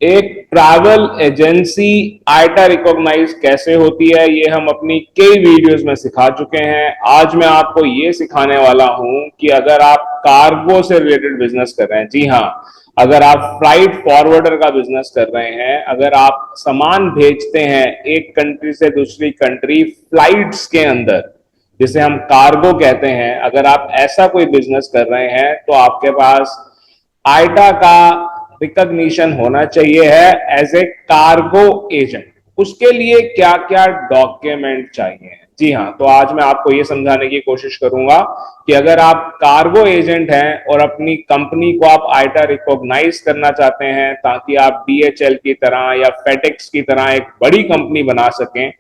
एक travel agency आईटा recognise कैसे होती है, ये हम अपनी कई वीडियोस में सिखा चुके हैं। आज मैं आपको ये सिखाने वाला हूं कि अगर आप कार्गो से रिलेटेड बिजनेस कर रहे हैं, जी हाँ, अगर आप फ्लाइट फॉरवर्डर का बिजनेस कर रहे हैं, अगर आप सामान भेजते हैं एक कंट्री से दूसरी कंट्री फ्लाइट्स के अंदर, जिसे हम कार्गो कहते हैं, अगर आप ऐसा कोई बिजनेस कर रहे हैं तो आपके पास आईटा का रिकॉग्निशन होना चाहिए है एज ए कार्गो एजेंट। उसके लिए क्या क्या डॉक्यूमेंट चाहिए, जी हाँ, तो आज मैं आपको ये समझाने की कोशिश करूंगा कि अगर आप कार्गो एजेंट हैं और अपनी कंपनी को आप आईटा रिकॉग्नाइज करना चाहते हैं ताकि आप डीएचएल की तरह या फेडेक्स की तरह एक बड़ी कंपनी बना सकें,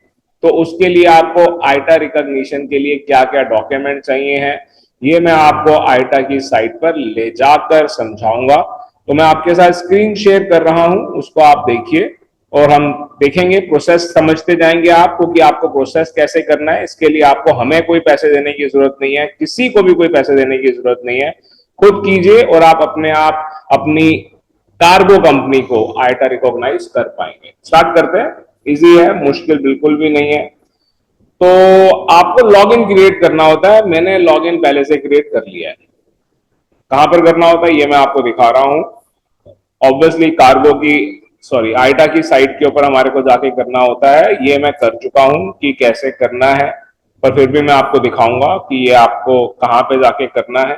तो उसके लिए आपको आईटा रिकॉग्निशन के लिए क्या क्या डॉक्यूमेंट चाहिए हैं, ये मैं आपको आईटा की साइट पर ले जाकर समझाऊंगा। तो मैं आपके साथ स्क्रीन शेयर कर रहा हूं, उसको आप देखिए और हम देखेंगे, प्रोसेस समझते जाएंगे आपको कि आपको प्रोसेस कैसे करना है। इसके लिए आपको हमें कोई पैसे देने की जरूरत नहीं है, किसी को भी कोई पैसे देने की जरूरत नहीं है, खुद कीजिए और आप अपने आप अपनी कार्गो कंपनी को आईटा रिकॉग्नाइज कर पाएंगे। स्टार्ट करते हैं, इजी है, मुश्किल बिल्कुल भी नहीं है। तो आपको लॉगिन क्रिएट करना होता है, मैंने लॉगिन पहले से क्रिएट कर लिया है। कहां पर करना होता है ये मैं आपको दिखा रहा हूं। ऑब्वियसली कार्गो की, सॉरी, आईटा की साइट के ऊपर हमारे को जाके करना होता है। ये मैं कर चुका हूं कि कैसे करना है, पर फिर भी मैं आपको दिखाऊंगा कि ये आपको कहां पे जाके करना है।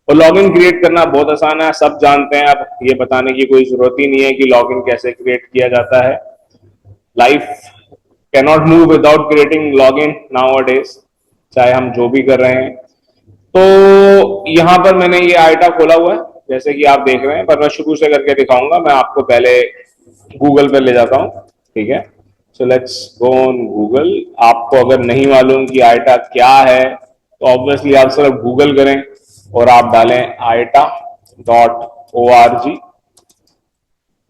और लॉगिन क्रिएट करना बहुत आसान है, सब जानते हैं, अब ये बताने की कोई जरूरत ही नहीं है कि लॉगिन कैसे क्रिएट किया जाता है। Life cannot move without creating login nowadays, चाहे हम जो भी कर रहे हैं। तो यहां पर मैंने ये आईटा खोला हुआ है जैसे कि आप देख रहे हैं, पर मैं शुरू से करके दिखाऊंगा। मैं आपको पहले गूगल पर ले जाता हूं, ठीक है। So let's go on Google. आपको अगर नहीं मालूम कि आईटा क्या है तो ऑब्वियसली आप सिर्फ गूगल करें और आप डालें aita.org,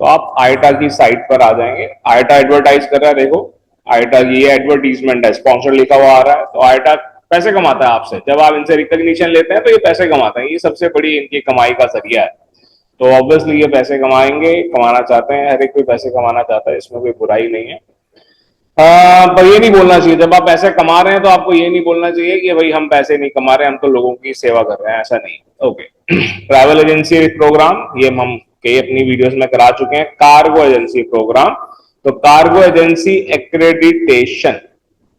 तो आप आईटा की साइट पर आ जाएंगे। आईटा एडवर्टाइज कर रहा है, देखो आईटा की ये एडवर्टीजमेंट है, स्पॉन्सर लिखा हुआ आ रहा है। तो आईटा पैसे कमाता है आपसे, जब आप इनसे रिकॉग्निशन लेते हैं तो ये पैसे कमाते हैं, ये सबसे बड़ी इनकी कमाई का जरिया है। तो ऑब्वियसली ये पैसे कमाएंगे, कमाना चाहते हैं, हर एक कोई पैसे कमाना चाहता है, इसमें कोई बुराई नहीं है। पर ये नहीं बोलना चाहिए जब आप पैसे कमा रहे हैं, तो आपको ये नहीं बोलना चाहिए कि भाई हम पैसे नहीं कमा रहे हैं, हम तो लोगों की सेवा कर रहे हैं, ऐसा नहीं। ओके। ट्रैवल एजेंसी प्रोग्राम, ये हम कई अपनी वीडियोस में करा चुके हैं। कार्गो एजेंसी प्रोग्राम, तो कार्गो एजेंसी एक्रेडिटेशन,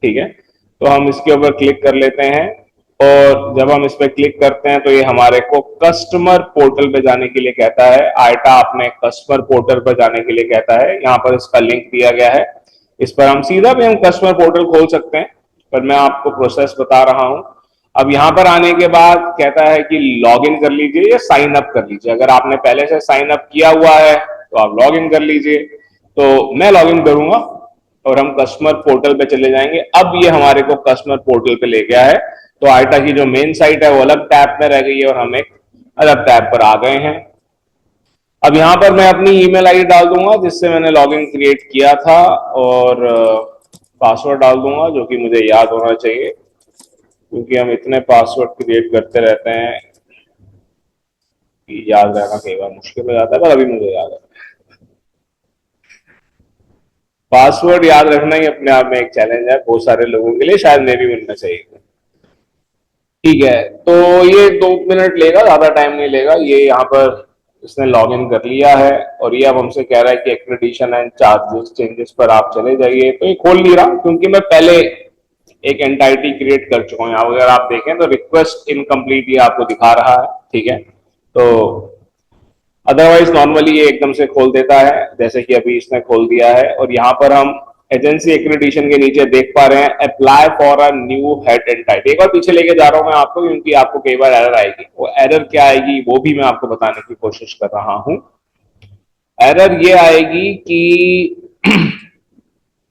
ठीक है। तो हम इसके ऊपर क्लिक कर लेते हैं और जब हम इस पर क्लिक करते हैं तो ये हमारे को कस्टमर पोर्टल पे जाने के लिए कहता है। आईटा अपने कस्टमर पोर्टल पर जाने के लिए कहता है, यहाँ पर इसका लिंक दिया गया है, इस पर हम सीधा भी हम कस्टमर पोर्टल खोल सकते हैं, पर मैं आपको प्रोसेस बता रहा हूं। अब यहां पर आने के बाद कहता है कि लॉग इन कर लीजिए या साइन अप कर लीजिए। अगर आपने पहले से साइन अप किया हुआ है तो आप लॉग इन कर लीजिए। तो मैं लॉग इन करूंगा और हम कस्टमर पोर्टल पे चले जाएंगे। अब ये हमारे को कस्टमर पोर्टल पे ले गया है। तो आईटा की जो मेन साइट है वो अलग टैब में रह गई है और हम एक अलग टैब पर आ गए हैं। अब यहां पर मैं अपनी ईमेल आईडी डाल दूंगा जिससे मैंने लॉगिन क्रिएट किया था, और पासवर्ड डाल दूंगा जो कि मुझे याद होना चाहिए, क्योंकि हम इतने पासवर्ड क्रिएट करते रहते हैं कि याद रहना कई बार मुश्किल हो जाता है, पर अभी मुझे याद है। पासवर्ड याद रखना ही अपने आप में एक चैलेंज है बहुत सारे लोगों के लिए, शायद मैं भी बनना चाहिए। ठीक है, तो ये 2 मिनट लेगा, ज्यादा टाइम नहीं लेगा। ये यहाँ पर इसने लॉग इन कर लिया है और ये अब हमसे कह रहा है कि एक्रेडिशन एंड चार्जेस चेंजेस पर आप चले जाइए। तो ये खोल नहीं रहा क्योंकि मैं पहले एक एंटाइटी क्रिएट कर चुका हूँ। यहाँ अगर आप देखें तो रिक्वेस्ट इनकम्प्लीट ये आपको दिखा रहा है, ठीक है। तो अदरवाइज नॉर्मली ये एकदम से खोल देता है, जैसे कि अभी इसने खोल दिया है। और यहाँ पर हम एजेंसी एक्रेडिशन के नीचे देख पा रहे हैं apply for a new head and type. एक बार पीछे लेके जा रहा हूं मैं आपको क्योंकि आपको कई बार एरर आएगी, वो एरर क्या आएगी वो भी मैं आपको बताने की कोशिश कर रहा हूं। एरर ये आएगी कि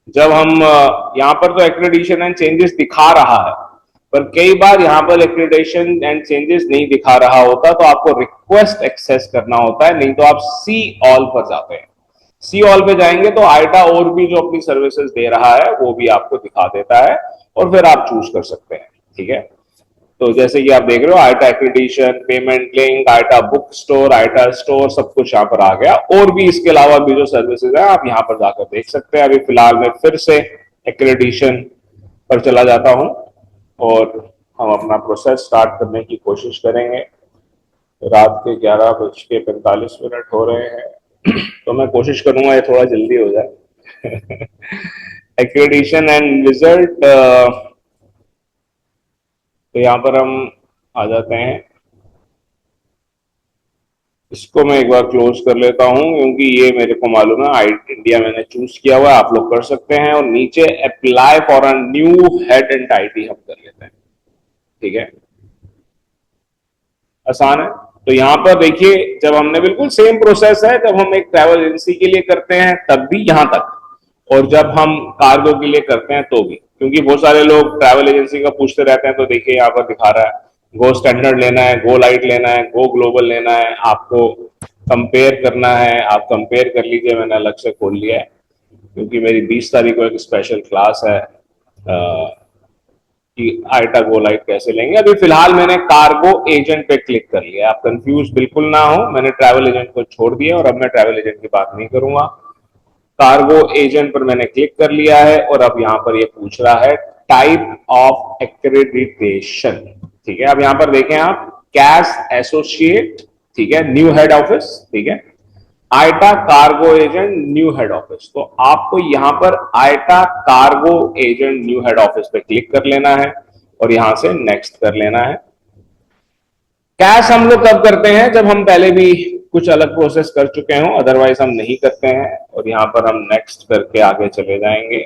जब हम यहाँ पर तो एक्रेडिशन एंड चेंजेस दिखा रहा है, पर कई बार यहाँ पर एक्रेडिशन एंड चेंजेस नहीं दिखा रहा होता, तो आपको रिक्वेस्ट एक्सेस करना होता है, नहीं तो आप सी ऑल पर जाते हैं। सी ऑल पे जाएंगे तो आईटा और भी जो अपनी सर्विसेज दे रहा है वो भी आपको दिखा देता है और फिर आप चूज कर सकते हैं, ठीक है। तो जैसे कि आप देख रहे हो आईटा accreditation, payment link, आईटा book store, आईटा store, सब कुछ यहाँ पर आ गया। और भी इसके अलावा भी जो सर्विसेज है आप यहाँ पर जाकर देख सकते हैं। अभी फिलहाल मैं फिर से एक्रेडिशन पर चला जाता हूँ और हम अपना प्रोसेस स्टार्ट करने की कोशिश करेंगे। रात के 11:45 हो रहे हैं तो मैं कोशिश करूंगा ये थोड़ा जल्दी हो जाए। एक्रेडिशन एंड रिजल्ट, तो यहाँ पर हम आ जाते हैं। इसको मैं एक बार क्लोज कर लेता हूं क्योंकि ये मेरे को मालूम है आई इंडिया मैंने चूज किया हुआ है, आप लोग कर सकते हैं। और नीचे apply for a new head and IT हम कर लेते हैं, ठीक है, आसान है। तो यहां पर देखिए जब हमने बिल्कुल सेम प्रोसेस है, जब हम एक ट्रैवल एजेंसी के लिए करते हैं तब भी यहां तक, और जब हम कार्गो के लिए करते हैं तो भी, क्योंकि बहुत सारे लोग ट्रैवल एजेंसी का पूछते रहते हैं। तो देखिए यहाँ पर दिखा रहा है गो स्टैंडर्ड लेना है, गो लाइट लेना है, गो ग्लोबल लेना है, आपको कंपेयर करना है, आप कंपेयर कर लीजिए। मैंने अलग से खोल लिया है क्योंकि मेरी 20 तारीख को एक स्पेशल क्लास है कि आईटा गो लाइट कैसे लेंगे। अभी फिलहाल मैंने कार्गो एजेंट पे क्लिक कर लिया। आप कंफ्यूज बिल्कुल ना हो, मैंने ट्रैवल एजेंट को छोड़ दिया और अब मैं ट्रैवल एजेंट की बात नहीं करूंगा। कार्गो एजेंट पर मैंने क्लिक कर लिया है और अब यहां पर ये पूछ रहा है टाइप ऑफ एक्रेडिटेशन, ठीक है। अब यहां पर देखें आप, कैश एसोसिएट, ठीक है, न्यू हेड ऑफिस, ठीक है, IATA cargo agent new head office. तो आपको यहां पर IATA cargo agent new head office पे क्लिक कर लेना है और यहां से नेक्स्ट कर लेना है। कैश हम लोग कब करते हैं, जब हम पहले भी कुछ अलग प्रोसेस कर चुके हों, अदरवाइज हम नहीं करते हैं। और यहां पर हम नेक्स्ट करके आगे चले जाएंगे।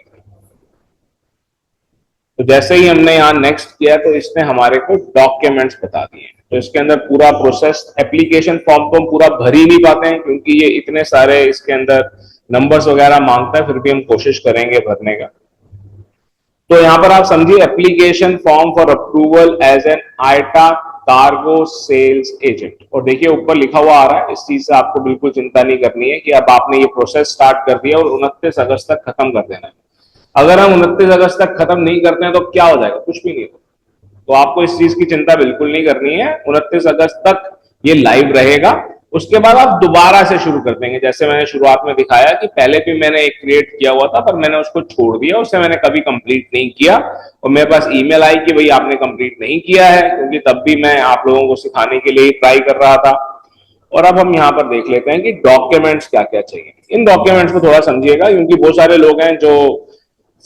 तो जैसे ही हमने यहाँ नेक्स्ट किया तो इसने हमारे को डॉक्यूमेंट्स बता दिए। तो इसके अंदर पूरा प्रोसेस, एप्लीकेशन फॉर्म तो हम पूरा भर ही नहीं पाते हैं क्योंकि ये इतने सारे इसके अंदर नंबर्स वगैरह मांगता है, फिर भी हम कोशिश करेंगे भरने का। तो यहां पर आप समझिए application form for approval as an IATA cargo sales agent. और देखिए ऊपर लिखा हुआ आ रहा है, इस चीज से आपको बिल्कुल चिंता नहीं करनी है कि अब आपने ये प्रोसेस स्टार्ट कर दिया और 29 अगस्त तक खत्म कर देना है। अगर हम 29 अगस्त तक खत्म नहीं करते हैं तो क्या हो जाएगा, कुछ भी नहीं होगा। तो आपको इस चीज की चिंता बिल्कुल नहीं करनी है। 29 अगस्त तक ये लाइव रहेगा, उसके बाद आप दोबारा से शुरू कर देंगे। जैसे मैंने शुरुआत में दिखाया कि पहले भी मैंने एक क्रिएट किया हुआ था पर मैंने उसको छोड़ दिया, उससे मैंने कभी कंप्लीट नहीं किया और मेरे पास ईमेल आई कि भाई आपने कंप्लीट नहीं किया है, क्योंकि तब भी मैं आप लोगों को सिखाने के लिए ट्राई कर रहा था। और अब हम यहाँ पर देख लेते हैं कि डॉक्यूमेंट्स क्या क्या चाहिए। इन डॉक्यूमेंट्स को थोड़ा समझिएगा क्योंकि बहुत सारे लोग हैं जो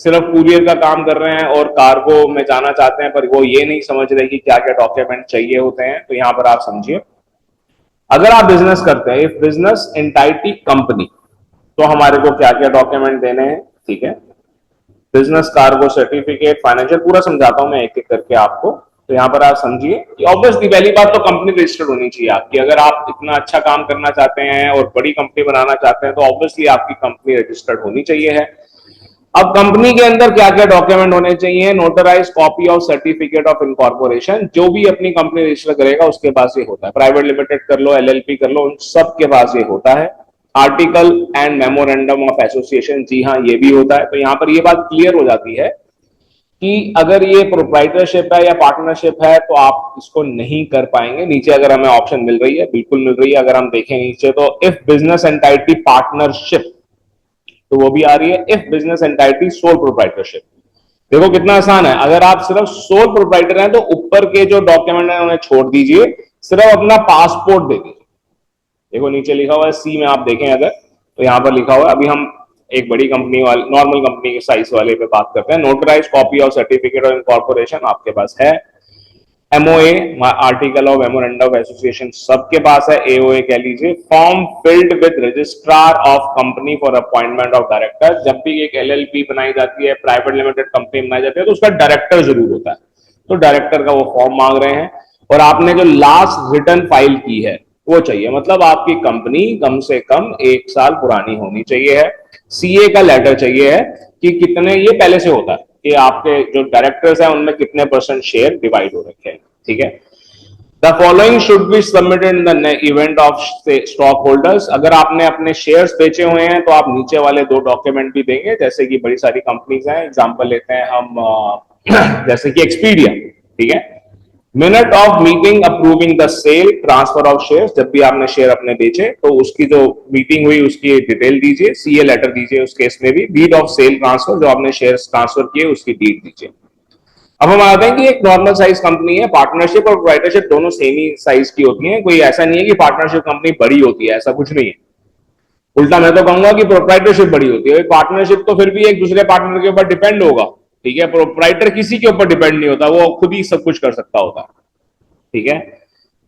सिर्फ कुरियर का काम कर रहे हैं और कार्गो में जाना चाहते हैं पर वो ये नहीं समझ रहे कि क्या क्या डॉक्यूमेंट चाहिए होते हैं। तो यहाँ पर आप समझिए, अगर आप बिजनेस करते हैं, इफ बिजनेस एंटाइटी कंपनी, तो हमारे को क्या क्या डॉक्यूमेंट देने हैं, ठीक है। बिजनेस कार्गो सर्टिफिकेट, फाइनेंशियल, पूरा समझाता हूं मैं एक एक करके आपको। तो यहां पर आप समझिए कि ऑब्वियसली पहली बात तो कंपनी रजिस्टर्ड होनी चाहिए आपकी। अगर आप इतना अच्छा काम करना चाहते हैं और बड़ी कंपनी बनाना चाहते हैं तो ऑब्वियसली आपकी कंपनी रजिस्टर्ड होनी चाहिए है। अब कंपनी के अंदर क्या क्या डॉक्यूमेंट होने चाहिए, notarise copy of certificate of incorporation, जो भी अपनी कंपनी रजिस्टर करेगा उसके पास ये होता है। प्राइवेट लिमिटेड कर लो, एलएलपी कर लो, उन सब के पास ये होता है। Article and memorandum of association, जी हाँ ये भी होता है। तो यहां पर ये बात क्लियर हो जाती है कि अगर ये प्रोप्राइटरशिप है या पार्टनरशिप है तो आप इसको नहीं कर पाएंगे। नीचे अगर हमें ऑप्शन मिल रही है, बिल्कुल मिल रही है। अगर हम देखें नीचे तो इफ बिजनेस एंटाइटी पार्टनरशिप, तो वो भी आ रही है। If business entity sole proprietorship, देखो कितना आसान है। अगर आप सिर्फ सोल प्रोप्राइटर हैं तो ऊपर के जो डॉक्यूमेंट है उन्हें छोड़ दीजिए, सिर्फ अपना पासपोर्ट दे दीजिए। देखो नीचे लिखा हुआ है सी में, आप देखें अगर तो यहां पर लिखा हुआ है। अभी हम एक बड़ी कंपनी वाले, नॉर्मल कंपनी के साइज वाले पे बात करते हैं। Notarise copy of certificate of incorporation आपके पास है। MOA, article of memorandum of association सबके पास है। एओए कह लीजिए। Form filled with registrar of company for appointment of director, जब भी एक एलएलपी बनाई जाती है, प्राइवेट लिमिटेड कंपनी बनाई जाती है तो उसका डायरेक्टर जरूर होता है। तो डायरेक्टर का वो फॉर्म मांग रहे हैं। और आपने जो लास्ट रिटर्न फाइल की है वो चाहिए, मतलब आपकी कंपनी कम से कम 1 साल पुरानी होनी चाहिए है। सीए का लेटर चाहिए है कि कितने, ये पहले से होता है कि आपके जो डायरेक्टर्स हैं उनमें कितने % शेयर डिवाइड हो रखे हैं, ठीक है। The following should be submitted in the event of stock holders, अगर आपने अपने शेयर्स बेचे हुए हैं तो आप नीचे वाले 2 डॉक्यूमेंट भी देंगे। जैसे कि बड़ी सारी कंपनीज हैं, एग्जांपल लेते हैं हम जैसे कि एक्सपीडिया, ठीक है। Minute of meeting approving the sale transfer of share, जब भी आपने शेयर अपने बेचे तो उसकी जो मीटिंग हुई उसकी डिटेल दीजिए, सीए लेटर दीजिए उस केस में भी, डीड ऑफ सेल ट्रांसफर, जो आपने शेयर ट्रांसफर किए उसकी डीड दीजिए। अब हम आते हैं कि एक नॉर्मल साइज कंपनी है, पार्टनरशिप और प्रोप्राइटरशिप दोनों सेम ही साइज की होती हैं, कोई ऐसा नहीं है कि पार्टनरशिप कंपनी बड़ी होती है, ऐसा कुछ नहीं है। उल्टा मैं तो कहूंगा कि प्रोप्राइटरशिप बड़ी होती है। पार्टनरशिप तो फिर भी एक दूसरे पार्टनर के ऊपर डिपेंड होगा, ठीक है, प्रोप्राइटर किसी के ऊपर डिपेंड नहीं होता, वो खुद ही सब कुछ कर सकता होता है, ठीक है।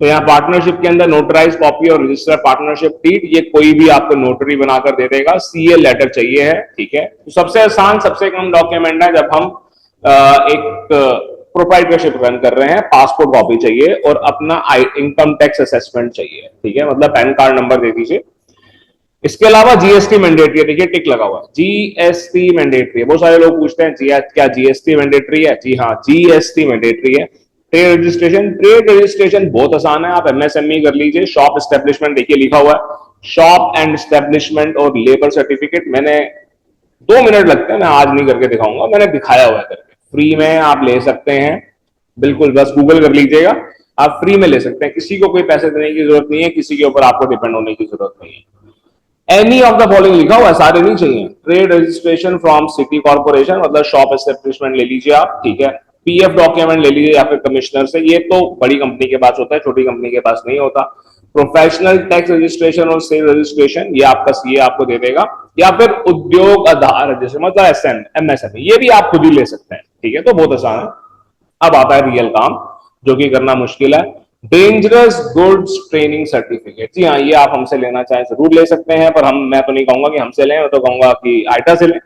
तो यहाँ पार्टनरशिप के अंदर नोटराइज कॉपी और रजिस्टर पार्टनरशिप डीड, ये कोई भी आपको नोटरी बनाकर दे देगा, सीए लेटर चाहिए है, ठीक है। तो सबसे आसान सबसे कम डॉक्यूमेंट है जब हम एक प्रोप्राइटरशिप रन कर रहे हैं, पासपोर्ट कॉपी चाहिए और अपना इनकम टैक्स असेसमेंट चाहिए, ठीक है, मतलब पैन कार्ड नंबर दे दीजिए। इसके अलावा जीएसटी मैंडेटरी है, देखिए टिक लगा हुआ है, जीएसटी मैंडेटरी है। बहुत सारे लोग पूछते हैं क्या जीएसटी मैंडेटरी है? जी हाँ, जीएसटी मैंडेटरी है। ट्रेड रजिस्ट्रेशन बहुत आसान है, आप एमएसएमई कर लीजिए। शॉप एस्टेब्लिशमेंट देखिए लिखा हुआ है, शॉप एंड एस्टेब्लिशमेंट और लेबर सर्टिफिकेट, मैंने 2 मिनट लगते हैं, मैं आज नहीं करके दिखाऊंगा, मैंने दिखाया हुआ है करके, फ्री में आप ले सकते हैं, बिल्कुल, बस गूगल कर लीजिएगा, आप फ्री में ले सकते हैं, किसी को कोई पैसे देने की जरूरत नहीं है, किसी के ऊपर आपको डिपेंड होने की जरूरत नहीं है। एनी ऑफ द फॉलोइंग लिखा हुआ है, सारे नहीं चाहिए। Trade registration from city corporation, मतलब शॉप एस्टेब्लिशमेंट ले लीजिए आप, ठीक है। पीएफ डॉक्यूमेंट ले लीजिए या फिर कमिश्नर से, ये तो बड़ी कंपनी के पास होता है, छोटी कंपनी के पास नहीं होता। प्रोफेशनल टैक्स रजिस्ट्रेशन और सेल रजिस्ट्रेशन, ये आपका सीए आपको दे देगा, या फिर उद्योग आधार रजिस्ट्रेशन, मतलब एसएम एमएसएमई, ये भी आप खुद ही ले सकते हैं, ठीक है। तो बहुत आसान है। अब आता है रियल काम, जो कि करना मुश्किल है। डेंजरस गुड्स ट्रेनिंग सर्टिफिकेट, जी हाँ, ये आप हमसे लेना चाहें जरूर ले सकते हैं, पर मैं तो नहीं कहूंगा कि हमसे लें, मैं तो कहूंगा कि आइटा से लें।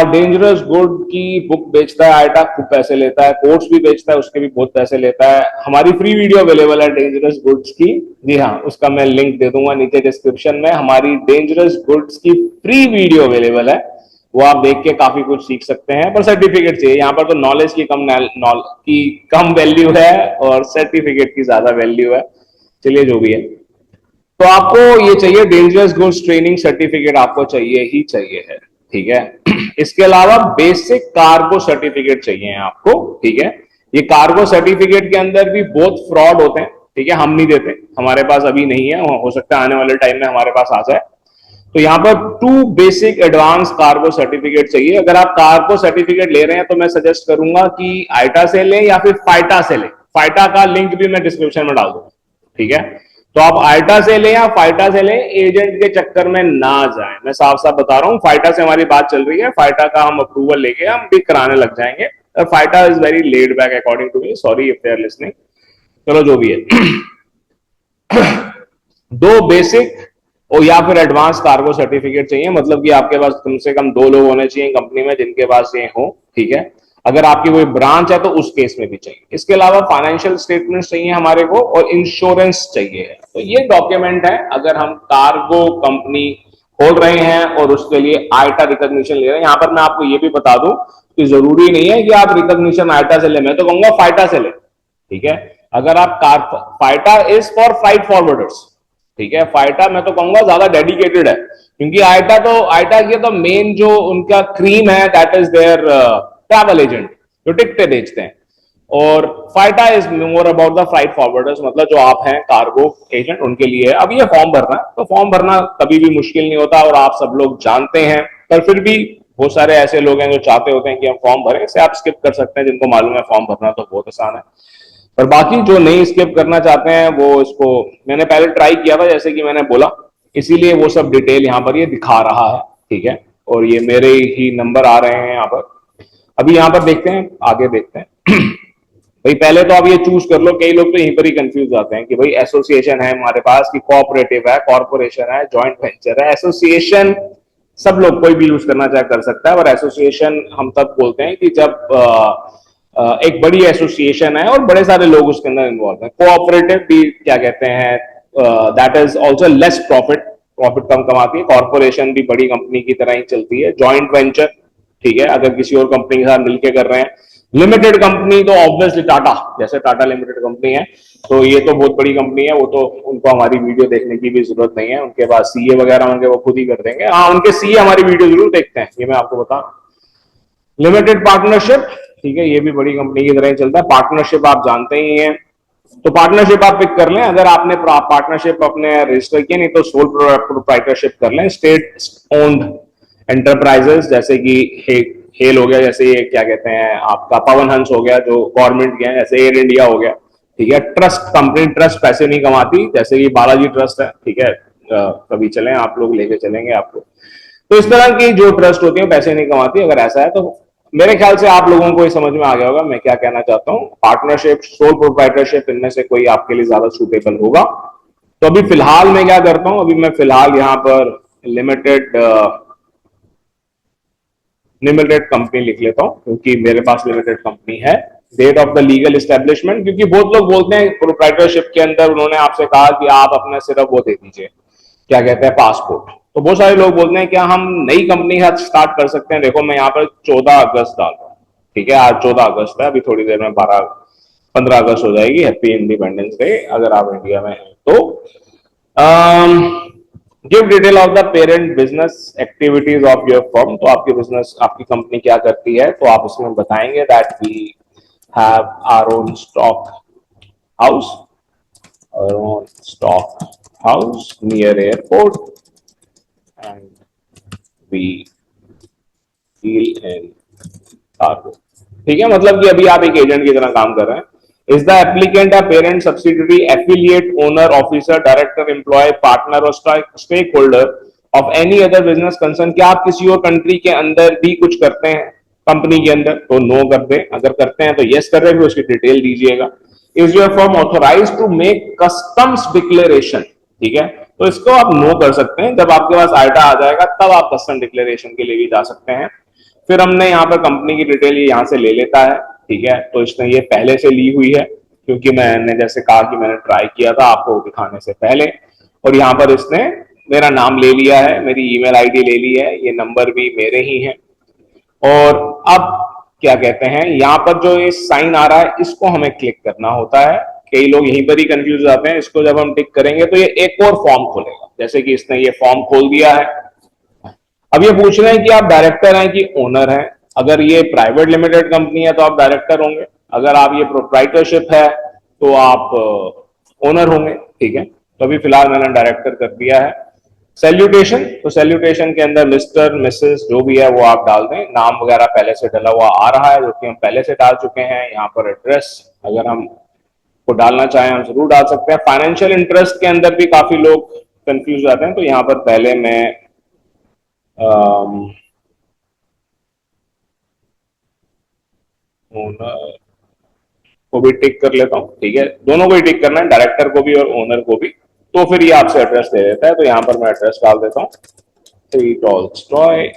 डेंजरस गुड की बुक बेचता है आइटा, खूब पैसे लेता है। कोर्स भी बेचता है, उसके भी बहुत पैसे लेता है। हमारी फ्री वीडियो अवेलेबल है डेंजरस गुड्स की, जी हाँ, उसका मैं लिंक दे दूंगा नीचे डिस्क्रिप्शन में। हमारी डेंजरस गुड्स की फ्री वीडियो अवेलेबल है, वो आप देख के काफी कुछ सीख सकते हैं, पर सर्टिफिकेट चाहिए। यहाँ पर तो नॉलेज की कम वैल्यू है और सर्टिफिकेट की ज्यादा वैल्यू है, चलिए जो भी है। तो आपको ये चाहिए, डेंजरस गुड्स ट्रेनिंग सर्टिफिकेट आपको चाहिए ही चाहिए है, ठीक है। इसके अलावा बेसिक कार्गो सर्टिफिकेट चाहिए आपको, ठीक है। ये कार्गो सर्टिफिकेट के अंदर भी बहुत फ्रॉड होते हैं, ठीक है, हम नहीं देते, हमारे पास अभी नहीं है, हो सकता है आने वाले टाइम में हमारे पास आ जाए। तो यहाँ पर 2 बेसिक एडवांस कार्गो सर्टिफिकेट चाहिए। अगर आप कार्गो सर्टिफिकेट ले रहे हैं तो मैं सजेस्ट करूंगा कि आइटा से लें या फिर फाइटा से लें, फाइटा का लिंक भी मैं डिस्क्रिप्शन में डाल दूंगा, ठीक है। तो आप आइटा से लें या फाइटा से लें, एजेंट के चक्कर में ना जाएं, मैं साफ साफ बता रहा हूं। फाइटा से हमारी बात चल रही है, फाइटा का हम अप्रूवल लेके हम भी कराने लग जाएंगे। FIATA is very laid back according to me, sorry if they are listening, चलो जो भी है। 2 बेसिक और या फिर एडवांस कार्गो सर्टिफिकेट चाहिए, मतलब कि आपके पास कम से कम 2 लोग होने चाहिए कंपनी में जिनके पास ये हो, ठीक है। अगर आपकी कोई ब्रांच है तो उस केस में भी चाहिए। इसके अलावा फाइनेंशियल स्टेटमेंट्स चाहिए हमारे को, और इंश्योरेंस चाहिए। तो ये डॉक्यूमेंट है अगर हम कार्गो कंपनी खोल रहे हैं और उसके लिए आइटा रिकॉग्निशन ले रहे हैं। यहां पर मैं आपको ये भी बता दूं कि जरूरी नहीं है कि आप रिकॉग्निशन आइटा से ले, मैं तो कहूंगा फाइटा से ले, ठीक है। अगर आप FIATA is for freight forwarders, ठीक है। फाइटा मैं तो कहूंगा ज्यादा डेडिकेटेड है, क्योंकि आइटा की तो मेन जो उनका क्रीम है that is their travel agent, जो टिकटें बेचते हैं। और FIATA is more about the freight forwarders, मतलब जो आप हैं कार्गो एजेंट, उनके लिए। अब ये फॉर्म भरना, तो फॉर्म भरना कभी भी मुश्किल नहीं होता और आप सब लोग जानते हैं, पर फिर भी बहुत सारे ऐसे लोग हैं जो चाहते होते हैं कि हम फॉर्म भरें, इसे आप स्किप कर सकते हैं। जिनको मालूम है फॉर्म भरना तो बहुत आसान है, पर बाकी जो नहीं स्किप करना चाहते हैं वो इसको, मैंने पहले ट्राई किया था जैसे कि मैंने बोला, इसीलिए वो सब डिटेल यहाँ पर ये दिखा रहा है, ठीक है। और ये मेरे ही नंबर आ रहे हैं यहाँ पर। अभी यहाँ पर देखते हैं, आगे देखते हैं। भाई पहले तो आप ये चूज कर लो, कई लोग तो यहीं पर ही कंफ्यूज जाते हैं कि भाई एसोसिएशन है हमारे पास, कि कोऑपरेटिव है, कॉर्पोरेशन है, जॉइंट वेंचर है। एसोसिएशन सब लोग कोई भी यूज करना चाहे कर सकता है, और एसोसिएशन हम तब बोलते हैं कि जब एक बड़ी एसोसिएशन है और बड़े सारे लोग उसके अंदर इन्वॉल्व हैं। कोऑपरेटिव भी क्या कहते हैं, that is also less profit, profit कम कमाती है। कॉर्पोरेशन भी बड़ी कंपनी की तरह ही चलती है। जॉइंट वेंचर, ठीक है, अगर किसी और कंपनी के साथ मिलकर कर रहे हैं। लिमिटेड कंपनी तो ऑब्वियसली टाटा, जैसे टाटा लिमिटेड कंपनी है, तो ये तो बहुत बड़ी कंपनी है, वो तो उनको हमारी वीडियो देखने की भी जरूरत नहीं है, उनके पास सीए वगैरह होंगे, वो खुद ही कर देंगे। हाँ, उनके सीए हमारी वीडियो जरूर देखते हैं, ये मैं आपको बता। लिमिटेड पार्टनरशिप, ठीक है, ये भी बड़ी कंपनी की तरह ही चलता है। पार्टनरशिप आप जानते ही हैं, तो पार्टनरशिप आप पिक कर लें। अगर आपने पार्टनरशिप अपने रजिस्टर किया, नहीं तो सोल प्रोप्राइटरशिप कर लें। स्टेट ओन्ड एंटरप्राइजेस जैसे कि हेल हो गया, जैसे ये क्या कहते हैं आपका पवन हंस हो गया जो गवर्नमेंट के हैं, जैसे एयर इंडिया हो गया। ठीक है, ट्रस्ट कंपनी, ट्रस्ट पैसे नहीं कमाती, जैसे कि बालाजी ट्रस्ट है। ठीक है, कभी चलें आप लोग, लेके चलेंगे आपको। तो इस तरह की जो ट्रस्ट होती है पैसे नहीं कमाती। अगर ऐसा है तो मेरे ख्याल से आप लोगों को ये समझ में आ गया होगा मैं क्या कहना चाहता हूं। पार्टनरशिप, सोल प्रोप्राइटरशिप, इनमें से कोई आपके लिए ज्यादा सूटेबल होगा। तो अभी फिलहाल मैं क्या करता हूं, अभी मैं फिलहाल यहां पर लिमिटेड लिमिटेड कंपनी लिख लेता हूं, क्योंकि मेरे पास लिमिटेड कंपनी है। Date of the legal establishment, क्योंकि बहुत लोग बोलते हैं प्रोप्राइटरशिप के अंदर उन्होंने आपसे कहा कि आप अपना सिर्फ वो दे दीजिए, क्या कहते हैं, पासपोर्ट। तो बहुत सारे लोग बोलते हैं क्या हम नई कंपनी के साथ स्टार्ट कर सकते हैं। देखो मैं यहाँ पर 14 अगस्त डाल रहा हूँ। ठीक है, आज 14 अगस्त है, अभी थोड़ी देर में 15 अगस्त हो जाएगी। हैप्पी इंडिपेंडेंस डे अगर आप इंडिया में हैं तो। Give detail of the parent business activities of your firm. तो आपकी बिजनेस, आपकी कंपनी क्या करती है, तो आप उसमें बताएंगे that we have our own stock house, our own stock house near airport, and we deal in cargo। ठीक है, मतलब कि अभी आप एक एजेंट की तरह काम कर रहे हैं। Is the applicant a parent, subsidiary, affiliate, owner, officer, director, employ, partner और stakeholder of any other business concern. क्या आप किसी और कंट्री के अंदर भी कुछ करते हैं कंपनी के अंदर, तो नो कर दे। अगर करते हैं तो यस कर रहे हैं, उसकी डिटेल दीजिएगा। Is your firm authorise to make customs declaration. ठीक है, तो इसको आप नो कर सकते हैं। जब आपके पास आइटा आ जाएगा तब आप कस्टम डिक्लेरेशन के लिए भी जा सकते हैं। फिर हमने यहाँ पर कंपनी की डिटेल ये यहाँ से ले लेता है। ठीक है, तो इसने ये पहले से ली हुई है, क्योंकि मैंने जैसे कहा कि मैंने ट्राई किया था आपको दिखाने से पहले। और यहाँ पर इसने मेरा नाम ले लिया है, मेरी ईमेल आईडी ले ली है, ये नंबर भी मेरे ही हैं। और अब क्या कहते हैं, यहाँ पर जो ये साइन आ रहा है इसको हमें क्लिक करना होता है। कई लोग यहीं पर ही कंफ्यूज हो जाते हैं। इसको जब हम टिक करेंगे तो ये एक और फॉर्म खोलेगा, जैसे कि इसने ये फॉर्म खोल दिया है। अब ये पूछ रहे हैं कि आप डायरेक्टर हैं कि ओनर हैं। अगर ये प्राइवेट लिमिटेड कंपनी है तो आप डायरेक्टर होंगे, अगर आप ये प्रोप्राइटरशिप है तो आप ओनर होंगे। ठीक है, तो अभी फिलहाल मैंने डायरेक्टर कर दिया है। सैल्यूटेशन, तो सैल्यूटेशन के अंदर मिस्टर, मिसेस जो भी है वो आप डाल दें। नाम वगैरह पहले से डला हुआ आ रहा है, जो कि हम पहले से डाल चुके हैं। यहाँ पर एड्रेस अगर हम को डालना चाहें हम जरूर डाल सकते हैं। फाइनेंशियल इंटरेस्ट के अंदर भी काफी लोग कंफ्यूज जाते हैं, तो यहाँ पर पहले मैं ओनर को भी टिक कर लेता हूँ। ठीक है, दोनों को ही टिक करना है, डायरेक्टर को भी और ओनर को भी। तो फिर ये आपसे एड्रेस दे देता है, तो यहाँ पर मैं एड्रेस डाल देता हूँ, 3 टॉल्स्टॉय।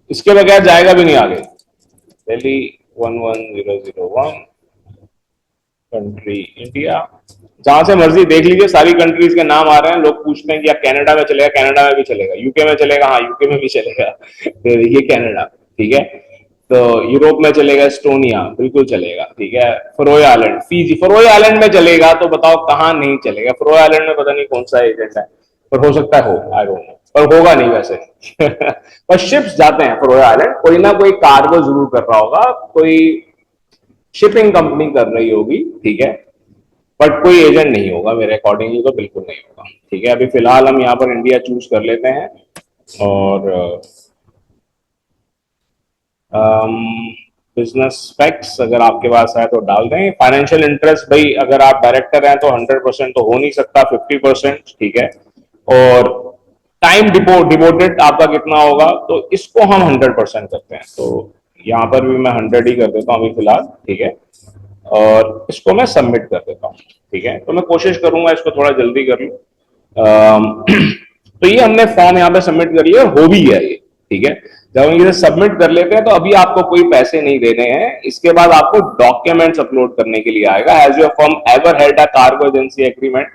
इसके बगैर जाएगा भी नहीं आगे। Delhi 11001, country India. जहां से मर्जी देख लीजिए, सारी कंट्रीज के नाम आ रहे हैं। लोग पूछते हैं कि यार कनाडा में चलेगा, कनाडा में भी चलेगा। यूके में चलेगा, हाँ यूके में भी चलेगा। तो देखिए कनाडा। ठीक है, तो यूरोप में चलेगा, एस्टोनिया बिल्कुल चलेगा। ठीक है, फरोए आइलैंड, फिजी, फरोए आइलैंड में चलेगा, तो बताओ कहां नहीं चलेगा। फरोए आइलैंड में पता नहीं कौन सा एजेंट है, पर हो सकता है हो, आई डोंट नो, पर होगा नहीं वैसे। पर शिप्स जाते हैं फरोए आइलैंड, कोई ना कोई कार्गो जरूर कर रहा होगा, कोई शिपिंग कंपनी कर रही होगी। ठीक है, बट कोई एजेंट नहीं होगा मेरे अकॉर्डिंगली, तो बिल्कुल नहीं होगा। ठीक है, अभी फिलहाल हम यहाँ पर इंडिया चूज कर लेते हैं। और बिजनेस फैक्ट्स अगर आपके पास है तो डाल दें। फाइनेंशियल इंटरेस्ट, भाई अगर आप डायरेक्टर हैं तो 100% तो हो नहीं सकता, 50%। ठीक है, और टाइम डिवोटेड आपका कितना होगा, तो इसको हम 100% करते हैं। तो यहाँ पर भी मैं 100 ही कर देता हूँ अभी फिलहाल। ठीक है, और इसको मैं सबमिट कर देता हूँ। ठीक है, तो मैं कोशिश करूंगा इसको थोड़ा जल्दी कर लूँ। तो ये हमने फॉर्म यहाँ पे सबमिट कर लिया, हो भी गया ये। ठीक है, जब हम इसे सबमिट कर लेते हैं तो अभी आपको कोई पैसे नहीं देने हैं। इसके बाद आपको डॉक्यूमेंट्स अपलोड करने के लिए आएगा। Has your firm ever held a cargo agency agreement,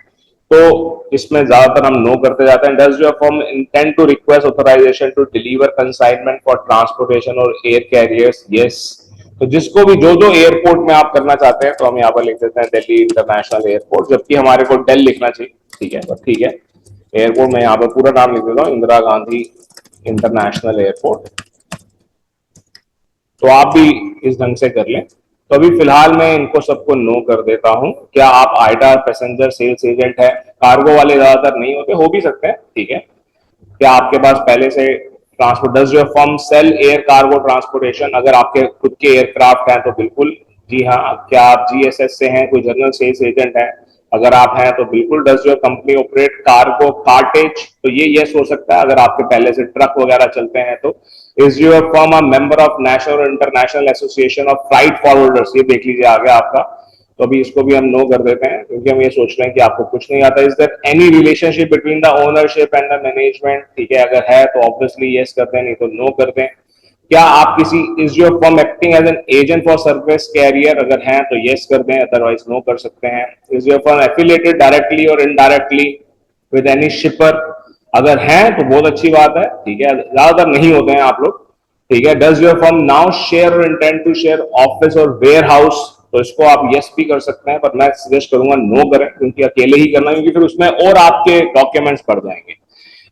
तो इसमें ज्यादातर हम नो करते जाते हैं। Does your firm intend to request authorisation to deliver consignment for transportation और एयर कैरियर्स, यस। तो जिसको भी जो जो एयरपोर्ट में आप करना चाहते हैं, तो हम यहाँ पर लिख देते हैं दिल्ली इंटरनेशनल एयरपोर्ट, जबकि हमारे को डेल लिखना चाहिए। ठीक है, तो ठीक है, एयरपोर्ट में यहाँ पर पूरा नाम लिख देता हूँ, इंदिरा गांधी इंटरनेशनल एयरपोर्ट। तो आप भी इस ढंग से कर लें। तो अभी फिलहाल मैं इनको सबको नो कर देता हूं। क्या आप आईटा पैसेंजर सेल्स एजेंट है? कार्गो वाले ज्यादातर नहीं होते, हो भी सकते हैं, ठीक है। क्या आपके पास पहले से transport, does your firm sell air cargo transportation? अगर आपके खुद के एयरक्राफ्ट हैं तो बिल्कुल जी हाँ। क्या आप जीएसएस से हैं, कोई जनरल सेल्स एजेंट है? अगर आप हैं तो बिल्कुल। Does your company operate cargo cartage? तो ये यस हो सकता है अगर आपके पहले से ट्रक वगैरह चलते हैं तो। Is your firm a member of national और international association of freight forwarders? ये देख लीजिए आ गया आपका। तो अभी इसको भी हम नो कर देते हैं क्योंकि हम ये सोच रहे हैं कि आपको कुछ नहीं आता। Is there any relationship between the ownership and the management? ठीक है, अगर है तो ऑब्वियसली यस कर दें, नहीं तो नो कर दें। क्या आप किसी, is your firm acting as an agent for service carrier? अगर हैं तो यस कर दें, अदरवाइज नो कर सकते हैं। Is your firm affiliated directly और इनडायरेक्टली विद एनी शिपर? अगर हैं तो बहुत अच्छी बात है, ठीक है, ज्यादातर नहीं होते हैं आप लोग, ठीक है। Does your firm now share और इंटेंड टू शेयर ऑफिस और वेयर हाउस? तो इसको आप यस भी कर सकते हैं, पर मैं सजेस्ट करूंगा नो करें क्योंकि अकेले ही करना, क्योंकि फिर उसमें और आपके डॉक्यूमेंट्स बढ़ जाएंगे।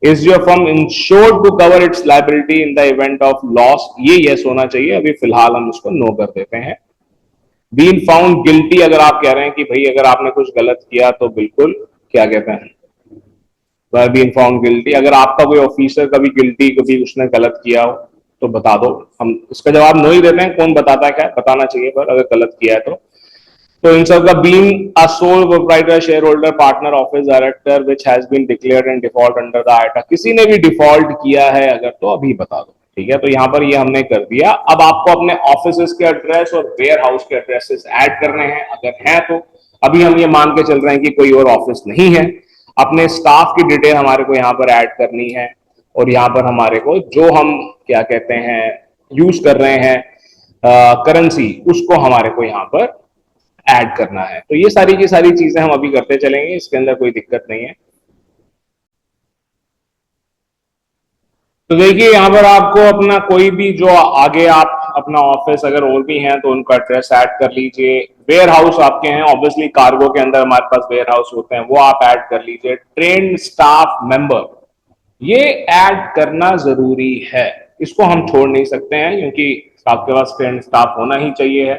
Is your firm insured to cover its liability in the event of loss? ये यस होना चाहिए, अभी फिलहाल हम इसको नो कर देते हैं। Been found guilty? अगर आप कह रहे हैं कि भाई अगर आपने कुछ गलत किया तो बिल्कुल, क्या कहते हैं, बीन फाउंड गिल्टी, अगर आपका कोई ऑफिसर कभी गिल्टी, कभी उसने गलत किया हो तो बता दो। हम इसका जवाब नो ही देते हैं, कौन बताता है, क्या बताना चाहिए, पर अगर गलत किया है तो इन सब का been a sole proprietor shareholder partner office director which has been declared in default under the IATA? किसी ने भी डिफॉल्ट किया है अगर तो अभी बता दो, ठीक है। तो यहां पर ये हमने कर दिया। अब आपको अपने ऑफिस के एड्रेस और वेयर हाउस के एड्रेसेस ऐड करने हैं, अगर हैं तो। अभी हम ये मान के चल रहे हैं कि कोई और ऑफिस नहीं है। अपने स्टाफ की डिटेल हमारे को यहाँ पर ऐड करनी है, और यहाँ पर हमारे को जो हम क्या कहते हैं यूज कर रहे हैं करेंसी, उसको हमारे को यहाँ पर ऐड करना है। तो ये सारी की सारी चीजें हम अभी करते चलेंगे, इसके अंदर कोई दिक्कत नहीं है। तो देखिए यहाँ पर आपको अपना कोई भी जो आगे आप अपना ऑफिस अगर और भी हैं तो उनका एड्रेस ऐड कर लीजिए। वेयर हाउस आपके हैं, ऑब्वियसली कार्गो के अंदर हमारे पास वेयर हाउस होते हैं, वो आप ऐड कर लीजिए। ट्रेन स्टाफ मेंबर, ये ऐड करना जरूरी है, इसको हम छोड़ नहीं सकते हैं क्योंकि आपके पास ट्रेन स्टाफ होना ही चाहिए है।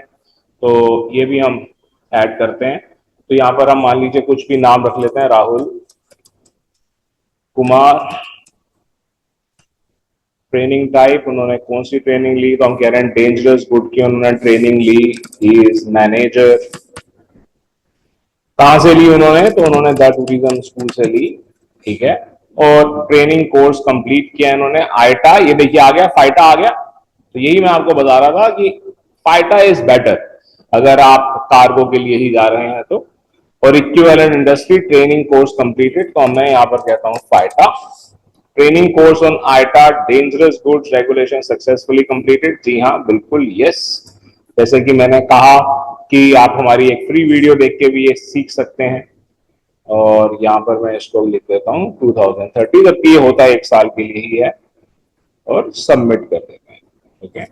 तो ये भी हम ऐड करते हैं। तो यहाँ पर हम मान लीजिए कुछ भी नाम रख लेते हैं, राहुल कुमार। ट्रेनिंग टाइप उन्होंने कौन सी ट्रेनिंग ली, तो हम कह रहे हैं डेंजरस गुड की उन्होंने ट्रेनिंग ली। He is manager. कहां से ली उन्होंने, तो उन्होंने द टूरिज्म स्कूल से ली, ठीक है। और ट्रेनिंग कोर्स कंप्लीट किया इन्होंने आईटा, ये देखिए आ गया, फाइटा आ गया। तो यही मैं आपको बता रहा था कि फाइटा इज बेटर अगर आप कार्गो के लिए ही जा रहे हैं तो। और equivalent industry training course completed, तो मैं यहां पर कहता हूं FIATA. Training course on IATA dangerous goods regulation successfully completed? जी हाँ बिल्कुल यस। जैसे कि मैंने कहा कि आप हमारी एक फ्री वीडियो देख के भी ये सीख सकते हैं। और यहाँ पर मैं इसको लिख देता हूँ 2030, जबकि ये होता है 1 साल के लिए ही है, और सबमिट कर देते हैं, ठीक है।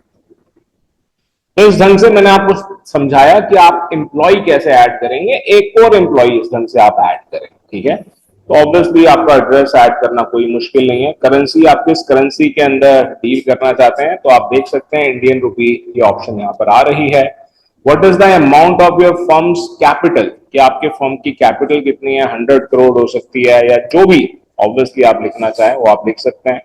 तो इस ढंग से मैंने आपको समझाया कि आप एम्प्लॉय कैसे ऐड करेंगे, एक और एम्प्लॉय इस ढंग से आप ऐड करें, ठीक है। तो ऑब्वियसली आपका एड्रेस ऐड करना कोई मुश्किल नहीं है। करेंसी, आप किस करेंसी के अंदर डील करना चाहते हैं, तो आप देख सकते हैं इंडियन रुपी की ऑप्शन यहाँ पर आ रही है। What is the amount of your firms capital? कि आपके फर्म की कैपिटल कितनी है, 100 करोड़ हो सकती है, या जो भी ऑब्वियसली आप लिखना चाहें वो आप लिख सकते हैं।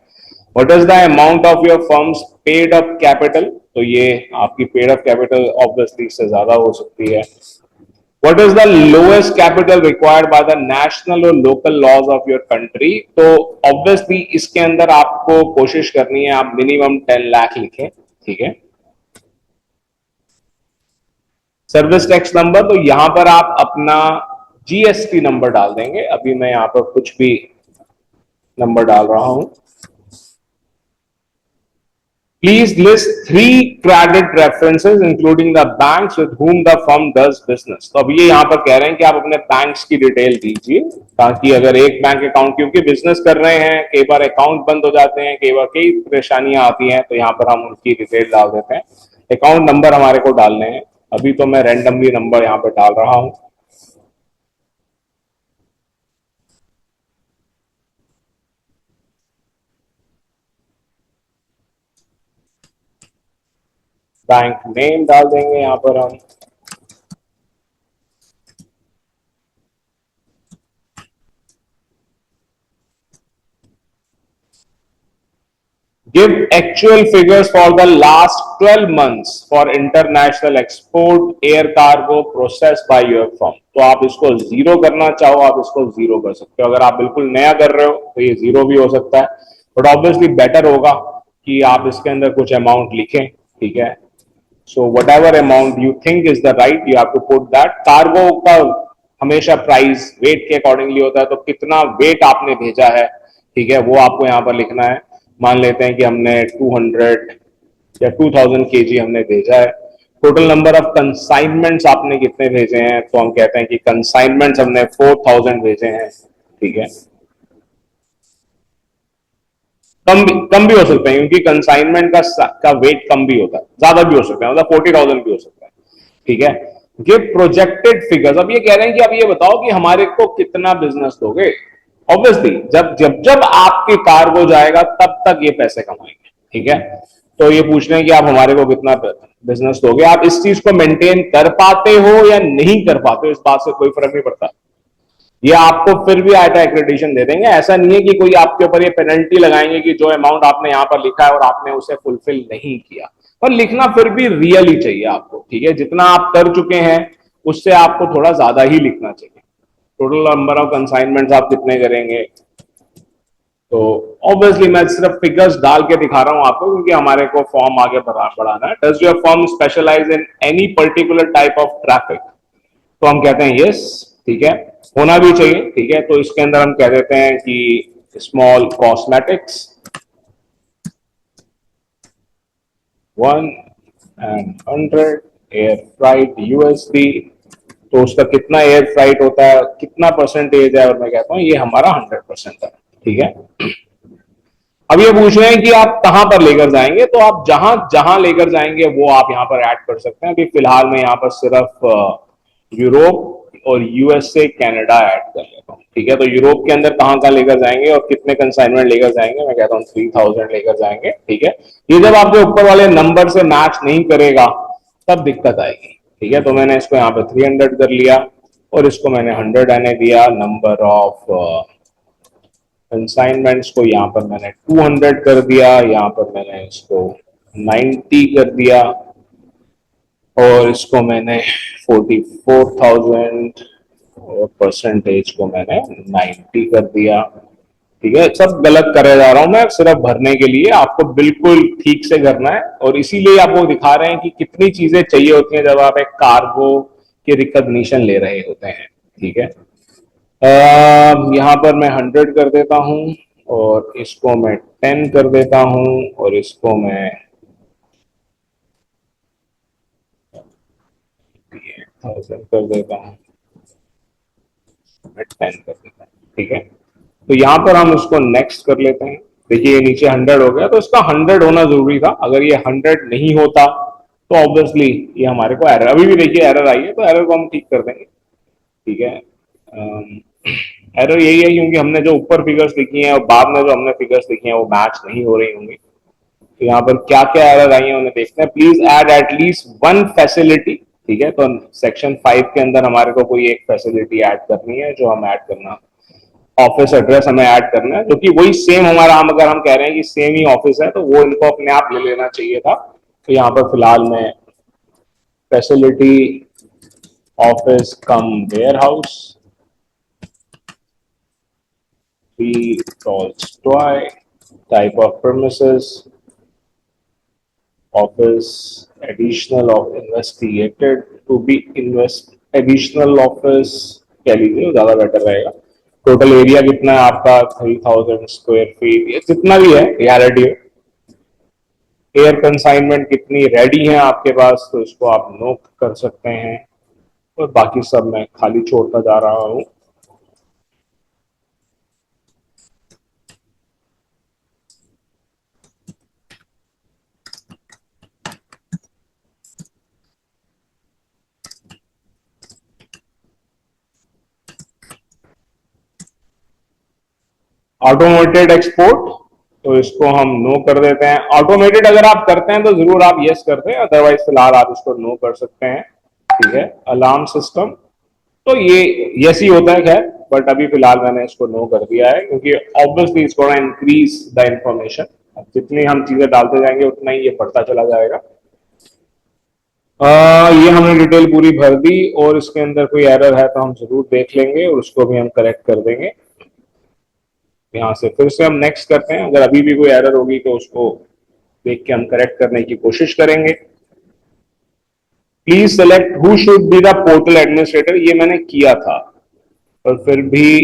What is the amount of your firms paid up capital? तो ये आपकी पेड अप कैपिटल ऑब्वियसली इससे ज्यादा हो सकती है। What is the lowest capital required by the national और local laws of your country? तो ऑब्वियसली इसके अंदर आपको कोशिश करनी है आप मिनिमम 10 लाख लिखें, ठीक है। सर्विस टैक्स नंबर, तो यहां पर आप अपना जीएसटी नंबर डाल देंगे। अभी मैं यहां पर कुछ भी नंबर डाल रहा हूं। Please list 3 credit references including the banks with whom the firm does business. तो अब ये यहां पर कह रहे हैं कि आप अपने बैंक्स की डिटेल दीजिए, ताकि अगर एक बैंक अकाउंट, क्योंकि बिजनेस कर रहे हैं कई बार अकाउंट बंद हो जाते हैं, कई बार कई परेशानियां आती हैं, तो यहां पर हम उनकी डिटेल डाल देते हैं। अकाउंट नंबर हमारे को डालने हैं। अभी तो मैं रैंडमली नंबर यहां पर डाल रहा हूं। बैंक नेम डाल देंगे यहां पर हम। Give actual figures for the last 12 months for international export air cargo processed by your firm। तो आप इसको जीरो करना चाहो, आप इसको जीरो कर सकते हो। अगर आप बिल्कुल नया कर रहे हो तो ये जीरो भी हो सकता है, बट ऑब्वियसली बेटर होगा कि आप इसके अंदर कुछ अमाउंट लिखें, ठीक है। So whatever amount you think is the right, you have to put that. Cargo का हमेशा प्राइस वेट के अकॉर्डिंगली होता है, तो कितना वेट आपने भेजा है, ठीक है, वो आपको यहाँ पर लिखना है। मान लेते हैं कि हमने 200 या 2000 केजी हमने भेजा है। टोटल नंबर ऑफ कंसाइनमेंट्स आपने कितने भेजे हैं, तो हम कहते हैं कि कंसाइनमेंट्स हमने 4000 भेजे हैं, ठीक है। कम भी हो सकते हैं, क्योंकि कंसाइनमेंट का वेट कम भी होता है, ज्यादा भी हो सकता है, मतलब 40,000 भी हो सकता है, ठीक है। Give projected figures. अब ये कह रहे हैं कि अब ये बताओ कि हमारे को कितना बिजनेस दोगे। ऑब्वियसली जब जब जब आपके कार्गो जाएगा तब तक ये पैसे कमाएंगे, ठीक है। तो ये पूछ रहे हैं कि आप हमारे को कितना बिजनेस दोगे। आप इस चीज को मेंटेन कर पाते हो या नहीं कर पाते हो, इस बात से कोई फर्क नहीं पड़ता। ये आपको फिर भी आईटा एक्रेडिटेशन दे देंगे। ऐसा नहीं है कि कोई आपके ऊपर ये पेनल्टी लगाएंगे कि जो अमाउंट आपने यहां पर लिखा है और आपने उसे फुलफिल नहीं किया। पर लिखना फिर भी रियल ही चाहिए आपको, ठीक है। जितना आप कर चुके हैं उससे आपको थोड़ा ज्यादा ही लिखना चाहिए। टोटल नंबर ऑफ कंसाइनमेंट्स आप कितने करेंगे, तो ऑब्वियसली मैं सिर्फ फिगर्स डाल के दिखा रहा हूं आपको, क्योंकि हमारे को फॉर्म आगे बढ़ाना है। Does your form specialise in any particular type of traffic, तो हम कहते हैं यस, ठीक है, होना भी चाहिए, ठीक है। तो इसके अंदर हम कह देते हैं कि small cosmetics 1 and 100 air freight USD. तो उसका कितना एयर फ्राइट होता है, कितना परसेंटेज है, और मैं कहता हूं ये हमारा 100% है, ठीक है। अब ये पूछ रहे हैं कि आप कहां पर लेकर जाएंगे, तो आप जहां जहां लेकर जाएंगे वो आप यहां पर ऐड कर सकते हैं। अभी फिलहाल मैं यहां पर सिर्फ यूरोप और यूएसए कनाडा ऐड कर लेता हूं, ठीक है। तो यूरोप के अंदर कहां कहां लेकर जाएंगे और कितने कंसाइनमेंट लेकर जाएंगे, मैं कहता हूं 3000 लेकर जाएंगे, ठीक है। ये जब आपके ऊपर वाले नंबर से मैच नहीं करेगा तब दिक्कत आएगी, ठीक है। तो मैंने इसको यहाँ पे 300 कर लिया और इसको मैंने 100 आने दिया। नंबर ऑफ कंसाइनमेंट्स को यहाँ पर मैंने 200 कर दिया, यहाँ पर मैंने इसको 90 कर दिया, और इसको मैंने 44,000 और परसेंटेज को मैंने 90 कर दिया, ठीक है। सब गलत करे जा रहा हूं मैं सिर्फ भरने के लिए, आपको बिल्कुल ठीक से करना है। और इसीलिए आपको दिखा रहे हैं कि कितनी चीजें चाहिए होती हैं जब आप एक कार्गो के रिकॉग्निशन ले रहे होते हैं, ठीक है। यहाँ पर मैं 100 कर देता हूँ, और इसको मैं 10 कर देता हूँ, और इसको मैं 1000 कर देता हूँ, मैं 10 कर देता हूँ, ठीक है। तो यहाँ पर हम इसको नेक्स्ट कर लेते हैं। देखिए ये नीचे 100 हो गया, तो इसका 100 होना जरूरी था। अगर ये 100 नहीं होता तो ऑब्वियसली ये हमारे को एरर, अभी भी देखिए एरर आई है, तो एरर को हम ठीक कर देंगे, ठीक है। एरर यही है क्योंकि हमने जो ऊपर फिगर्स लिखी हैं और बाद में जो हमने फिगर्स लिखी हैं वो मैच नहीं हो रही होंगी। तो यहाँ पर क्या क्या एरर आई है उन्हें देखते हैं। Please add at least one facility, ठीक है। तो सेक्शन 5 के अंदर हमारे को कोई एक फैसिलिटी ऐड करनी है, जो हम ऐड करना, ऑफिस एड्रेस हमें ऐड करना है, जो कि वही सेम हमारा, हम अगर हम कह रहे हैं कि सेम ही ऑफिस है तो वो इनको अपने आप ले लेना चाहिए था। तो यहाँ पर फिलहाल मैं facility office cum warehouse 3 Tolstoy, type of premises, office, additional of investigated to be invest, additional office कह लीजिए, ज्यादा बेटर रहेगा। टोटल एरिया कितना है आपका, 3000 स्क्वायर फीट, ये जितना भी है रियलिटी है। एयर कंसाइनमेंट कितनी रेडी है आपके पास, तो इसको आप नोट कर सकते हैं, और बाकी सब मैं खाली छोड़ता जा रहा हूँ। ऑटोमोटेड एक्सपोर्ट तो इसको हम नो कर देते हैं। ऑटोमेटेड अगर आप करते हैं तो जरूर आप यस कर दें, अदरवाइज फिलहाल आप इसको नो कर सकते हैं। ठीक है, अलार्म सिस्टम तो ये यस ही होता है खैर, बट अभी फिलहाल मैंने इसको नो कर दिया है क्योंकि ऑब्वियसली इसको इंक्रीज द इंफॉर्मेशन, जितनी हम चीजें डालते जाएंगे उतना ही ये बढ़ता चला जाएगा। ये हमने डिटेल पूरी भर दी और इसके अंदर कोई एरर है तो हम जरूर देख लेंगे और उसको भी हम करेक्ट कर देंगे। यहाँ से फिर से हम नेक्स्ट करते हैं, अगर अभी भी कोई एरर होगी तो उसको देख के हम करेक्ट करने की कोशिश करेंगे। Please select who should be the portal administrator, ये मैंने किया था पर फिर भी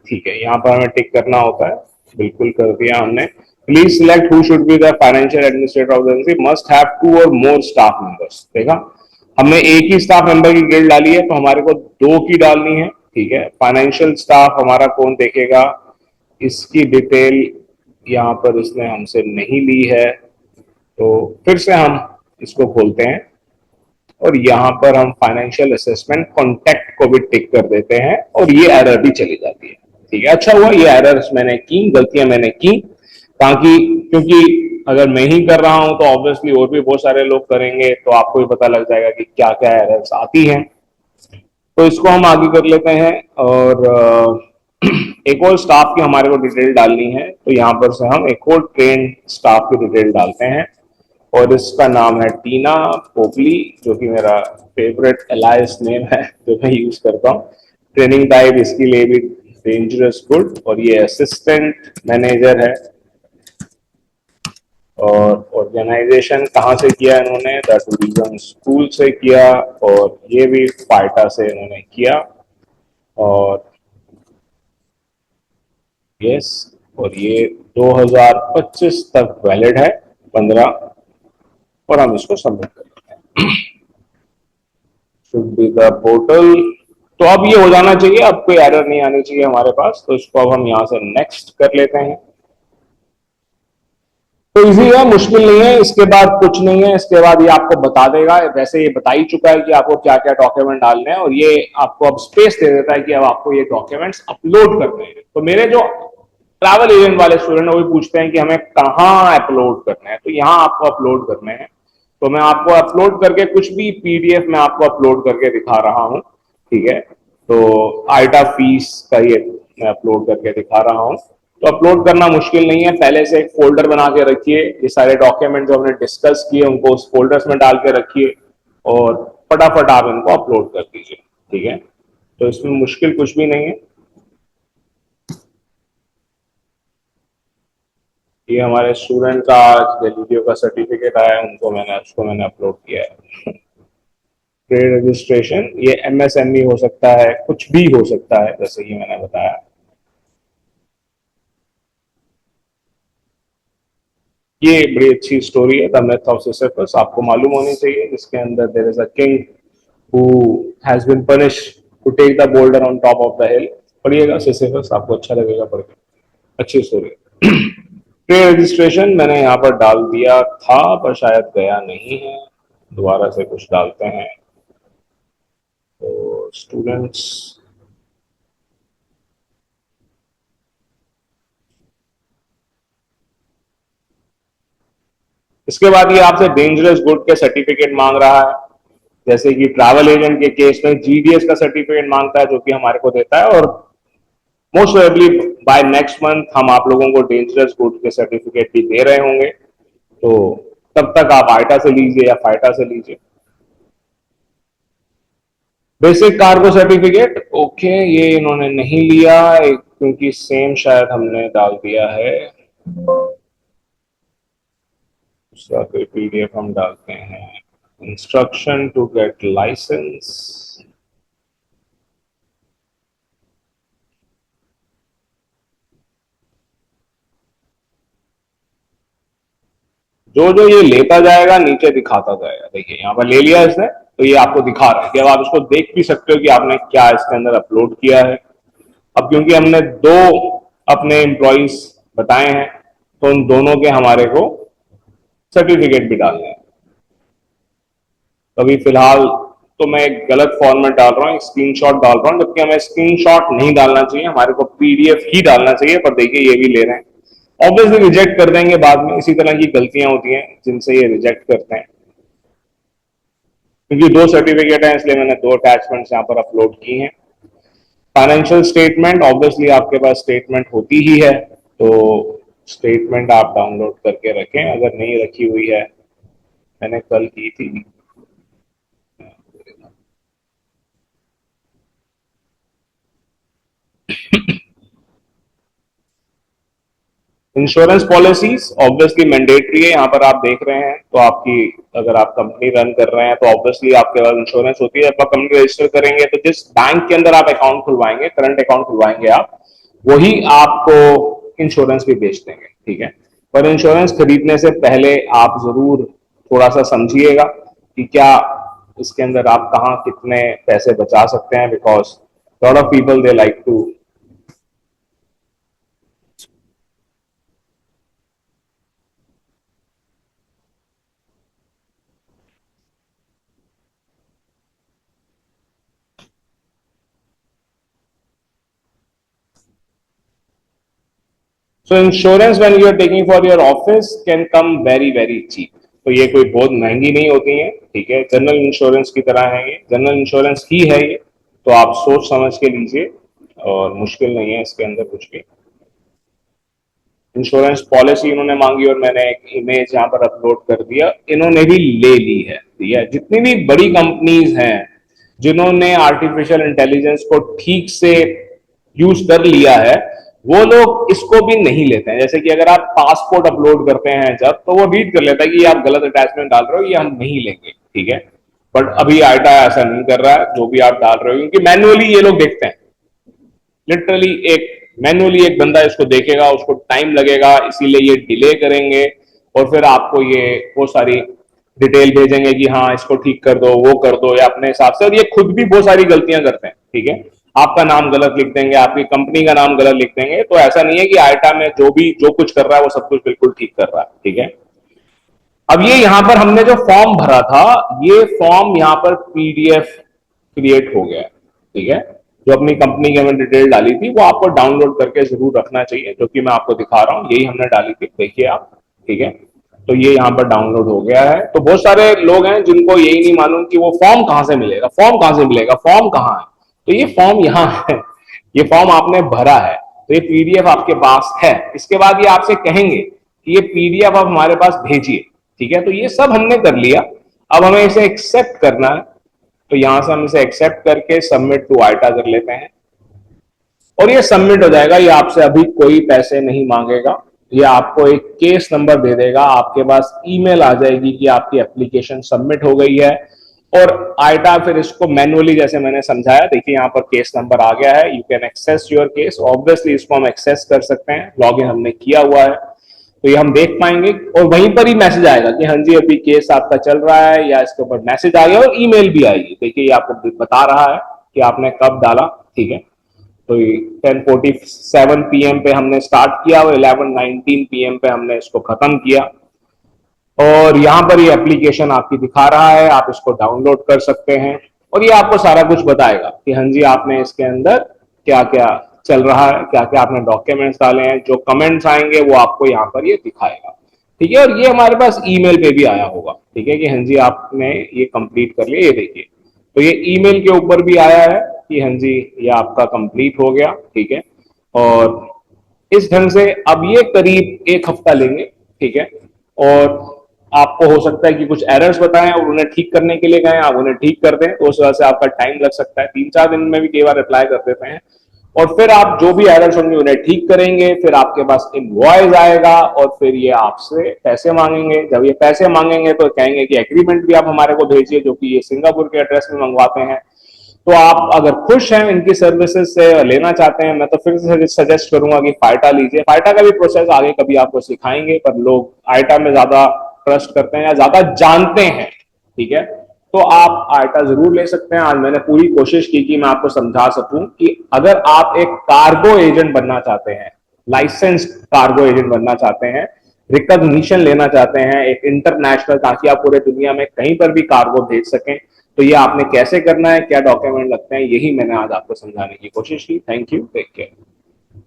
ठीक है, यहाँ पर हमें टिक करना होता है, बिल्कुल कर दिया हमने। Please select who should be the financial administrator of the agency, must have 2 और मोर स्टाफ मेंबर्स। देखा, हमने एक ही स्टाफ मेंबर की डिटेल डाली है तो हमारे को 2 की डालनी है। ठीक है, फाइनेंशियल स्टाफ हमारा कौन देखेगा, इसकी डिटेल यहाँ पर इसने हमसे नहीं ली है, तो फिर से हम इसको खोलते हैं और यहाँ पर हम फाइनेंशियल असेसमेंट कॉन्टेक्ट को भी टिक कर देते हैं और ये एरर भी चली जाती है। ठीक है, अच्छा हुआ ये एरर्स मैंने की, गलतियां मैंने की, ताकि क्योंकि अगर मैं ही कर रहा हूं तो ऑब्वियसली और भी बहुत सारे लोग करेंगे तो आपको भी पता लग जाएगा कि क्या क्या एरर्स आती हैं। तो इसको हम आगे कर लेते हैं और एक और स्टाफ की हमारे को डिटेल डालनी है, तो यहाँ पर से हम एक और ट्रेन स्टाफ की डिटेल डालते हैं और इसका नाम है टीना पोपली, जो कि मेरा फेवरेट एलायस नेम है जो मैं यूज करता हूँ। ट्रेनिंग टाइप इसके लिए भी डेंजरस गुड, और ये असिस्टेंट मैनेजर है। और ऑर्गेनाइजेशन कहाँ से किया इन्होंने, द टूरिज्म स्कूल से किया, और ये भी फाइटा से इन्होंने किया, और यस, और ये 2025 तक वैलिड है, 15, और हम इसको सबमिट करते हैं। शुड बी द पोर्टल, तो अब ये हो जाना चाहिए, अब कोई एरर नहीं आनी चाहिए हमारे पास, तो इसको अब हम यहां से नेक्स्ट कर लेते हैं। तो इजी है, मुश्किल नहीं है, इसके बाद कुछ नहीं है, इसके बाद ये आपको बता देगा, वैसे ये बता ही चुका है कि आपको क्या क्या डॉक्यूमेंट डालने हैं, और ये आपको अब स्पेस दे देता है कि अब आपको ये डॉक्यूमेंट्स अपलोड करने हैं। तो मेरे जो ट्रैवल एजेंट वाले स्टूडेंट है वो पूछते हैं कि हमें कहाँ अपलोड करना है, तो यहाँ आपको अपलोड करने हैं। तो मैं आपको अपलोड करके कुछ भी पीडीएफ में आपको अपलोड करके दिखा रहा हूँ। ठीक है, तो आइटा फीस का ये मैं अपलोड करके दिखा रहा हूँ। तो अपलोड करना मुश्किल नहीं है, पहले से एक फोल्डर बना के रखिए, ये सारे डॉक्यूमेंट जो हमने डिस्कस किए उनको उस फोल्डर्स में डाल के रखिए और फटाफट आप इनको अपलोड कर दीजिए। ठीक है, तो इसमें मुश्किल कुछ भी नहीं है। ये हमारे स्टूडेंट का आज गैलीलियो का सर्टिफिकेट आया है, उसको मैंने अपलोड किया है। ट्रेड रजिस्ट्रेशन, ये एमएसएमई हो सकता है, कुछ भी हो सकता है, जैसे कि मैंने बताया। ये बड़ी अच्छी स्टोरी है, द मेथ ऑफ सिसिफस, आपको मालूम होनी चाहिए, जिसके अंदर there is a king who has been punish to take the boulder on top of the hill. पढ़िएगा सिसिफस, आपको अच्छा लगेगा पढ़ के, अच्छी स्टोरी है। प्री रजिस्ट्रेशन मैंने यहाँ पर डाल दिया था पर शायद गया नहीं है, दोबारा से कुछ डालते हैं। तो स्टूडेंट्स, इसके बाद ये आपसे डेंजरस गुड के सर्टिफिकेट मांग रहा है, जैसे कि ट्रैवल एजेंट के केस में जीडीएस का सर्टिफिकेट मांगता है जो कि हमारे को देता है, और most probably bye next month हम आप लोगों को डेंजरस गुड के सर्टिफिकेट भी दे रहे होंगे, तो तब तक आप आइटा से लीजिए या फाइटा से लीजिए। बेसिक कार्गो सर्टिफिकेट, ओके, ये इन्होंने नहीं लिया क्योंकि सेम शायद हमने डाल दिया है, दूसरा कोई पीडीएफ हम डालते हैं। इंस्ट्रक्शन टू गेट लाइसेंस, जो जो ये लेता जाएगा नीचे दिखाता जाएगा। देखिए यहाँ पर ले लिया इसने, तो ये आपको दिखा रहा है कि अब आप इसको देख भी सकते हो कि आपने क्या इसके अंदर अपलोड किया है। अब क्योंकि हमने 2 अपने एम्प्लॉइज बताए हैं तो उन दोनों के हमारे को सर्टिफिकेट भी डालने हैं। तो अभी फिलहाल तो मैं एक गलत फॉर्मेट डाल रहा हूँ, एक स्क्रीनशॉट डाल रहा हूँ, जबकि हमें स्क्रीनशॉट नहीं डालना चाहिए, हमारे को पीडीएफ ही डालना चाहिए, पर देखिए ये भी ले रहे हैं। ऑब्वियसली रिजेक्ट कर देंगे बाद में। इसी तरह की गलतियां होती हैं जिनसे ये रिजेक्ट करते हैं। क्योंकि दो सर्टिफिकेट हैं इसलिए मैंने दो अटैचमेंट्स यहाँ पर अपलोड की हैं। फाइनेंशियल स्टेटमेंट, ऑब्वियसली आपके पास स्टेटमेंट होती ही है, तो स्टेटमेंट आप डाउनलोड करके रखें अगर नहीं रखी हुई है। मैंने कल की थी। इंश्योरेंस पॉलिसीज ऑब्वियसली मैंडेटरी है, यहाँ पर आप देख रहे हैं तो आपकी, अगर आप कंपनी रन कर रहे हैं तो ऑब्वियसली आपके पास इंश्योरेंस होती है। जब आप कंपनी रजिस्टर करेंगे तो जिस बैंक के अंदर आप अकाउंट खुलवाएंगे, करंट अकाउंट खुलवाएंगे आप, वही आपको इंश्योरेंस भी बेच देंगे, ठीक है। पर इंश्योरेंस खरीदने से पहले आप जरूर थोड़ा सा समझिएगा कि क्या इसके अंदर आप कहाँ कितने पैसे बचा सकते हैं, because lot of people they like to. So insurance when you are taking for your office can come very very cheap। तो ये कोई बहुत महंगी नहीं होती है, ठीक है। जनरल इंश्योरेंस की तरह है, ये जनरल इंश्योरेंस ही है ये, तो आप सोच समझ के लीजिए और मुश्किल नहीं है इसके अंदर कुछ भी। इंश्योरेंस पॉलिसी इन्होंने मांगी और मैंने एक इमेज यहाँ पर अपलोड कर दिया, इन्होंने भी ले ली है, ठीक है। जितनी भी बड़ी कंपनीज हैं जिन्होंने आर्टिफिशियल इंटेलिजेंस को ठीक से यूज कर लिया है, वो लोग इसको भी नहीं लेते हैं। जैसे कि अगर आप पासपोर्ट अपलोड करते हैं जब, तो वो रीड कर लेता है कि ये आप गलत अटैचमेंट डाल रहे हो, ये हम नहीं लेंगे, ठीक है। बट अभी आईटा ऐसा नहीं कर रहा है, जो भी आप डाल रहे हो, क्योंकि मैनुअली ये लोग देखते हैं। लिटरली एक मैनुअली एक बंदा इसको देखेगा, उसको टाइम लगेगा, इसीलिए ये डिले करेंगे और फिर आपको ये वो सारी डिटेल भेजेंगे कि हाँ इसको ठीक कर दो, वो कर दो, या अपने हिसाब से। और ये खुद भी बहुत सारी गलतियां करते हैं, ठीक है। आपका नाम गलत लिख देंगे, आपकी कंपनी का नाम गलत लिख देंगे। तो ऐसा नहीं है कि आईटा में जो कुछ कर रहा है वो सब कुछ बिल्कुल ठीक कर रहा है, ठीक है। अब ये यहां पर हमने जो फॉर्म भरा था, ये फॉर्म यहां पर पीडीएफ क्रिएट हो गया, ठीक है। जो अपनी कंपनी की हमने डिटेल डाली थी वो आपको डाउनलोड करके जरूर रखना चाहिए, जो कि मैं आपको दिखा रहा हूं, यही हमने डाली थी, देखिए आप, ठीक है। तो ये यहाँ पर डाउनलोड हो गया है। तो बहुत सारे लोग हैं जिनको यही नहीं मालूम कि वो फॉर्म कहां से मिलेगा, फॉर्म कहां से मिलेगा, फॉर्म कहां है। तो ये फॉर्म यहाँ है, ये फॉर्म आपने भरा है, तो ये पीडीएफ आपके पास है। इसके बाद ये आपसे कहेंगे कि ये पीडीएफ आप हमारे पास भेजिए, ठीक है। तो ये सब हमने कर लिया, अब हमें इसे एक्सेप्ट करना है। तो यहां से हम इसे एक्सेप्ट करके सबमिट टू आईटा कर लेते हैं और ये सबमिट हो जाएगा। ये आपसे अभी कोई पैसे नहीं मांगेगा, ये आपको एक केस नंबर दे देगा, आपके पास ईमेल आ जाएगी कि आपकी एप्लीकेशन सबमिट हो गई है। और आईटा फिर इसको मैनुअली, जैसे मैंने समझाया, देखिए यहाँ पर केस नंबर आ गया है, you can access your case. Obviously इसको हम एक्सेस कर सकते हैं, लॉगिन हमने किया हुआ है, तो ये हम देख पाएंगे और वहीं पर ही मैसेज आएगा कि हाँ जी अभी केस आपका चल रहा है, या इसके ऊपर मैसेज आ गया और ईमेल भी आएगी। देखिए ये आपको बता रहा है कि आपने कब डाला, ठीक है। तो 10:47 PM पे हमने स्टार्ट किया और 11:19 PM पे हमने इसको खत्म किया। और यहाँ पर ये एप्लीकेशन आपकी दिखा रहा है, आप इसको डाउनलोड कर सकते हैं और ये आपको सारा कुछ बताएगा कि हाँ जी आपने इसके अंदर क्या क्या चल रहा है, क्या क्या आपने डॉक्यूमेंट्स डाले हैं। जो कमेंट्स आएंगे वो आपको यहाँ पर ये दिखाएगा, ठीक है। और ये हमारे पास ईमेल पे भी आया होगा, ठीक है, कि हाँ जी आपने ये कंप्लीट कर लिया, ये देखिए। तो ये ईमेल के ऊपर भी आया है कि हाँ जी ये आपका कंप्लीट हो गया, ठीक है। और इस ढंग से अब ये करीब एक हफ्ता लेंगे, ठीक है। और आपको हो सकता है कि कुछ एरर्स बताएं और उन्हें ठीक करने के लिए कहें, आप उन्हें ठीक कर दें, तो उस वजह से आपका टाइम लग सकता है। 3-4 दिन में भी कई बार रिप्लाई कर देते हैं। और फिर आप जो भी एरर्स होंगे उन्हें ठीक करेंगे, फिर आपके पास इनवॉइस आएगा और फिर ये आपसे पैसे मांगेंगे। जब ये पैसे मांगेंगे तो कहेंगे कि एग्रीमेंट भी आप हमारे को भेजिए, जो कि ये सिंगापुर के एड्रेस में मंगवाते हैं। तो आप अगर खुश हैं इनकी सर्विसेज से, लेना चाहते हैं, मैं तो फिर से सजेस्ट करूंगा कि फाइटा लीजिए। फाइटा का भी प्रोसेस आगे कभी आपको सिखाएंगे, पर लोग आईटा में ज्यादा ट्रस्ट करते हैं या ज्यादा जानते हैं, ठीक है। तो आप आईटा जरूर ले सकते हैं। आज मैंने पूरी कोशिश की कि मैं आपको समझा सकूं कि अगर आप एक कार्गो एजेंट बनना चाहते हैं, लाइसेंस कार्गो एजेंट बनना चाहते हैं, रिकॉग्निशन लेना चाहते हैं एक इंटरनेशनल, ताकि आप पूरे दुनिया में कहीं पर भी कार्गो भेज सकें, तो ये आपने कैसे करना है, क्या डॉक्यूमेंट लगते हैं, यही मैंने आज आपको समझाने की कोशिश की। Thank you, take care.